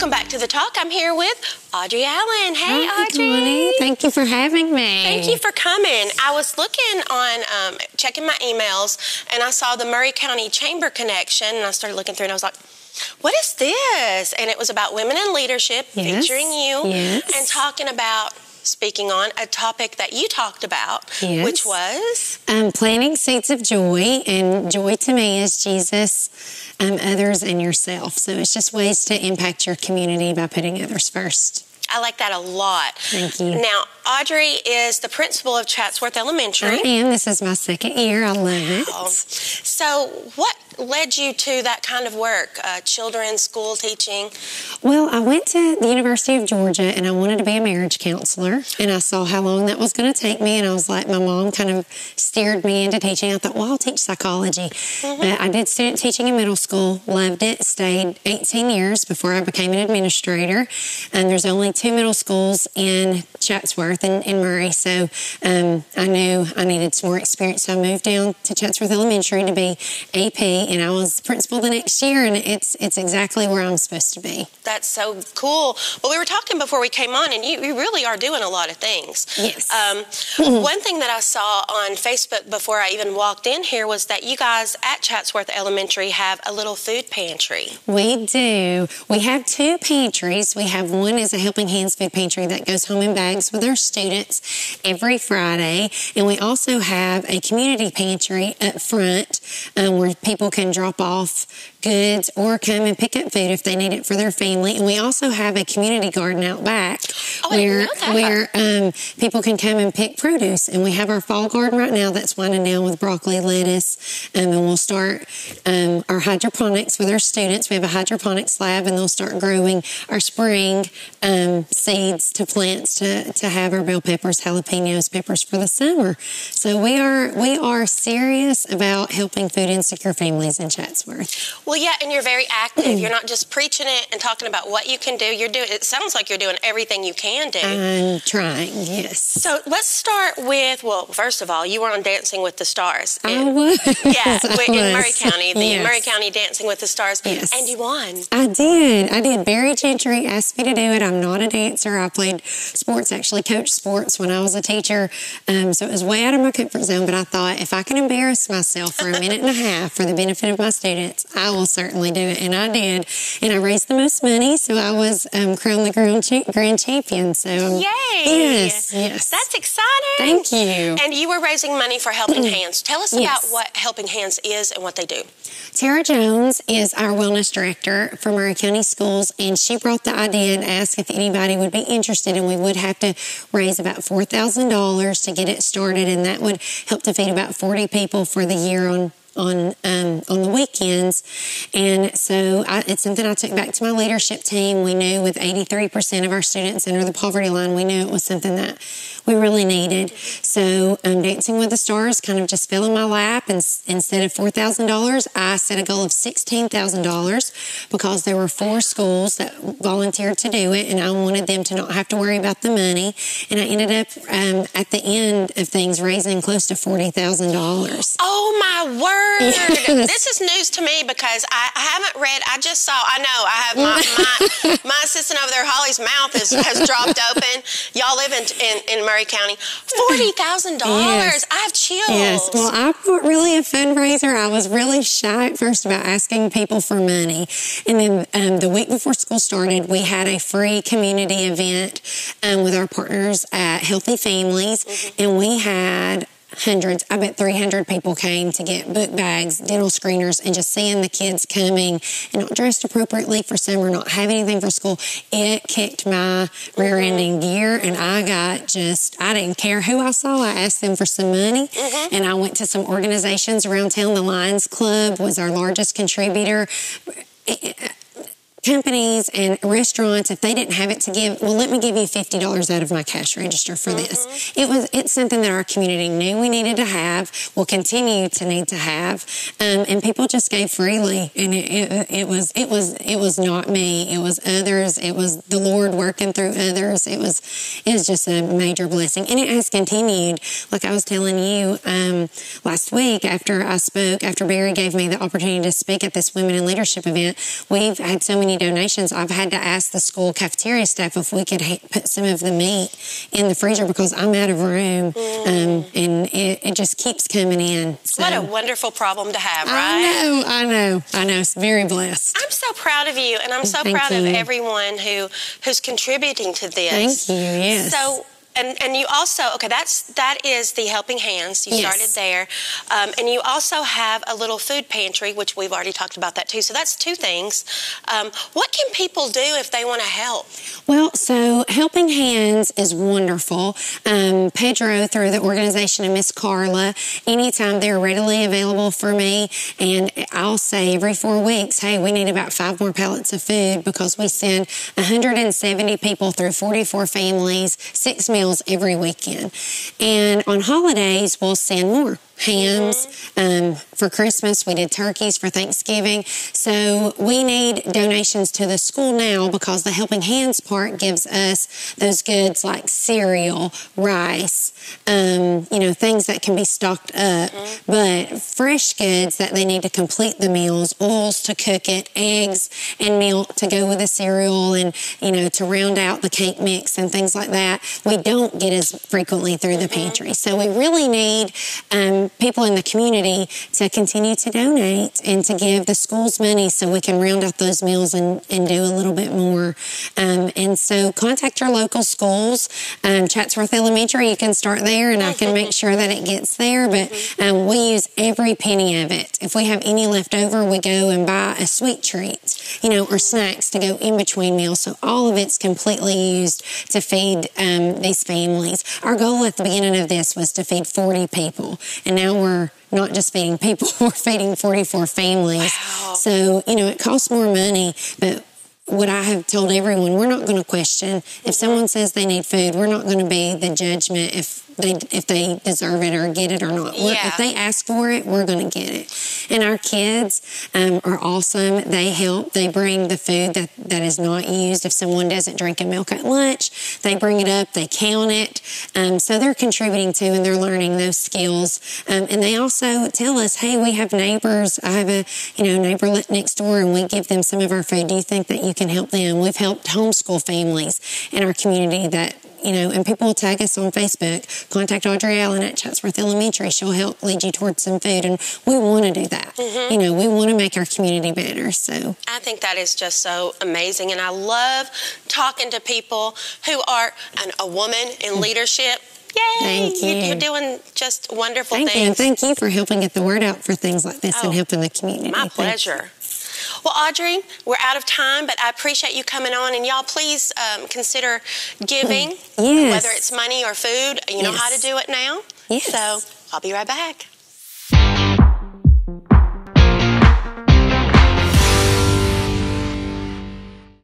Welcome back to The Talk. I'm here with Audre Allen. Hey, Hi, Audre. Connie. Thank you for having me. Thank you for coming. I was looking on, checking my emails, and I saw the Murray County Chamber connection, and I started looking through, and I was like, what is this? And it was about women in leadership, featuring you, and talking about, speaking on a topic that you talked about, which was? Planting seeds of joy, and joy to me is Jesus, others, and yourself. So it's just ways to impact your community by putting others first. I like that a lot. Thank you. Now, Audre is the principal of Chatsworth Elementary. I am. This is my second year. I love it. So what led you to that kind of work, children's school teaching? Well, I went to the University of Georgia, and I wanted to be a marriage counselor, and I saw how long that was going to take me, and I was like, my mom kind of steered me into teaching. I thought, well, I'll teach psychology. But I did student teaching in middle school, loved it, stayed 18 years before I became an administrator, and there's only 2 middle schools in Chatsworth and Murray, so I knew I needed some more experience, so I moved down to Chatsworth Elementary to be AP, and I was principal the next year, and it's exactly where I'm supposed to be. That's so cool. Well, we were talking before we came on, and you really are doing a lot of things. Yes. One thing that I saw on Facebook before I even walked in here was that you guys at Chatsworth Elementary have a little food pantry. We do. We have 2 pantries. We have one is a Helping Hands food pantry that goes home in bags with our students every Friday, and we also have a community pantry up front where people can drop off goods or come and pick up food if they need it for their family. And we also have a community garden out back where people can come and pick produce. And we have our fall garden right now that's winding down with broccoli, lettuce, and we'll start our hydroponics with our students. We have a hydroponics lab, and they'll start growing our spring seeds to plants to have our bell peppers, jalapenos, peppers for the summer. So we are serious about helping food insecure families in Chatsworth. Well, yeah, and you're very active. You're not just preaching it and talking about what you can do. It sounds like you're doing everything you can do. I'm trying, yes. So let's start with, well, first of all, you were on Dancing with the Stars. I was. Yeah, in Murray County, the Murray County Dancing with the Stars. Yes. And you won. I did. Barry Gentry asked me to do it. I'm not a dancer. I played sports, actually coached sports when I was a teacher. So it was way out of my comfort zone, but I thought if I can embarrass myself for a minute and a half for the benefit of my students, I will certainly do it. And I did. And I raised the most money, so I was crowned the grand champion. So yay! Yes. That's exciting. Thank you. And you were raising money for Helping Hands. Tell us about what Helping Hands is and what they do. Tara Jones is our wellness director for Murray County Schools, and she brought the idea and asked if anybody would be interested, and we would have to raise about $4,000 to get it started, and that would help to feed about 40 people for the year on the weekends. And so it's something I took back to my leadership team. We knew with 83% of our students under the poverty line, we knew it was something that we really needed. So Dancing with the Stars kind of just fell in my lap, and instead of $4,000, I set a goal of $16,000 because there were 4 schools that volunteered to do it, and I wanted them to not have to worry about the money. And I ended up at the end of things raising close to $40,000. Oh my word! This is news to me because I haven't read. I just saw. I know. I have my assistant over there, Holly's mouth has dropped open. Y'all live in Murray County. $40,000. I have chills. Yes. Well, I'm not really a fundraiser. I was really shy at first about asking people for money, and then the week before school started, we had a free community event with our partners at Healthy Families, and we had hundreds, I bet 300 people came to get book bags, dental screeners, and just seeing the kids coming and not dressed appropriately for summer, not having anything for school, it kicked my rear end in gear, and I didn't care who I saw. I asked them for some money, and I went to some organizations around town. The Lions Club was our largest contributor. Companies and restaurants, if they didn't have it to give, well, let me give you $50 out of my cash register for this. It's something that our community knew we needed to have, will continue to need to have, and people just gave freely. And it was not me. It was others. It was the Lord working through others. It was just a major blessing, and it has continued. Like I was telling you last week after Barry gave me the opportunity to speak at this Women in Leadership event, we've had so many any donations, I've had to ask the school cafeteria staff if we could put some of the meat in the freezer because I'm out of room, and it just keeps coming in. So. What a wonderful problem to have, right? I know. It's very blessed. I'm so proud of you, and I'm so proud of everyone who's contributing to this. Thank you, yes. So, and you also, that is the Helping Hands. You started there. And you also have a little food pantry, which we've already talked about that too. So that's two things. What can people do if they want to help? Well, so Helping Hands is wonderful. Pedro, through the organization, and Miss Carla, anytime they're readily available for me, and I'll say every 4 weeks, hey, we need about 5 more pallets of food because we send 170 people through 44 families, 6 meals every weekend. And on holidays, we'll send more. Hams. For Christmas, we did turkeys for Thanksgiving. So we need donations to the school now because the Helping Hands part gives us those goods like cereal, rice, things that can be stocked up. But fresh goods that they need to complete the meals, oils to cook it, eggs and milk to go with the cereal, and, to round out the cake mix and things like that, we don't get as frequently through the pantry. So we really need people in the community to continue to donate and to give the schools money so we can round out those meals and do a little bit more. And so contact your local schools. Chatsworth Elementary, you can start there, and I can make sure that it gets there. But we use every penny of it. If we have any left over, we go and buy a sweet treat, or snacks to go in between meals. So all of it's completely used to feed these families. Our goal at the beginning of this was to feed 40 people, and now we're not just feeding people, we're feeding 44 families. Wow. So, it costs more money, but what I have told everyone, we're not going to question. If someone says they need food, we're not going to be the judgment if they deserve it or get it or not. If they ask for it, we're going to get it. And our kids are awesome. They help. They bring the food that is not used. If someone doesn't drink a milk at lunch, they bring it up. They count it. So they're contributing too, and they're learning those skills. And they also tell us, hey, we have neighbors. I have a neighbor next door, and we give them some of our food. Do you think that you can help them? We've helped homeschool families in our community that, and people will tag us on Facebook. Contact Audre Allen at Chatsworth Elementary. She'll help lead you towards some food, and we want to do that. We want to make our community better. So I think that is just so amazing, and I love talking to people who are a woman in leadership. Yay! Thank you. You're doing just wonderful things. Thank you, and thank you for helping get the word out for things like this and helping the community. My pleasure. Well, Audre, we're out of time, but I appreciate you coming on. And y'all, please consider giving, whether it's money or food. You know how to do it now. Yes. So I'll be right back.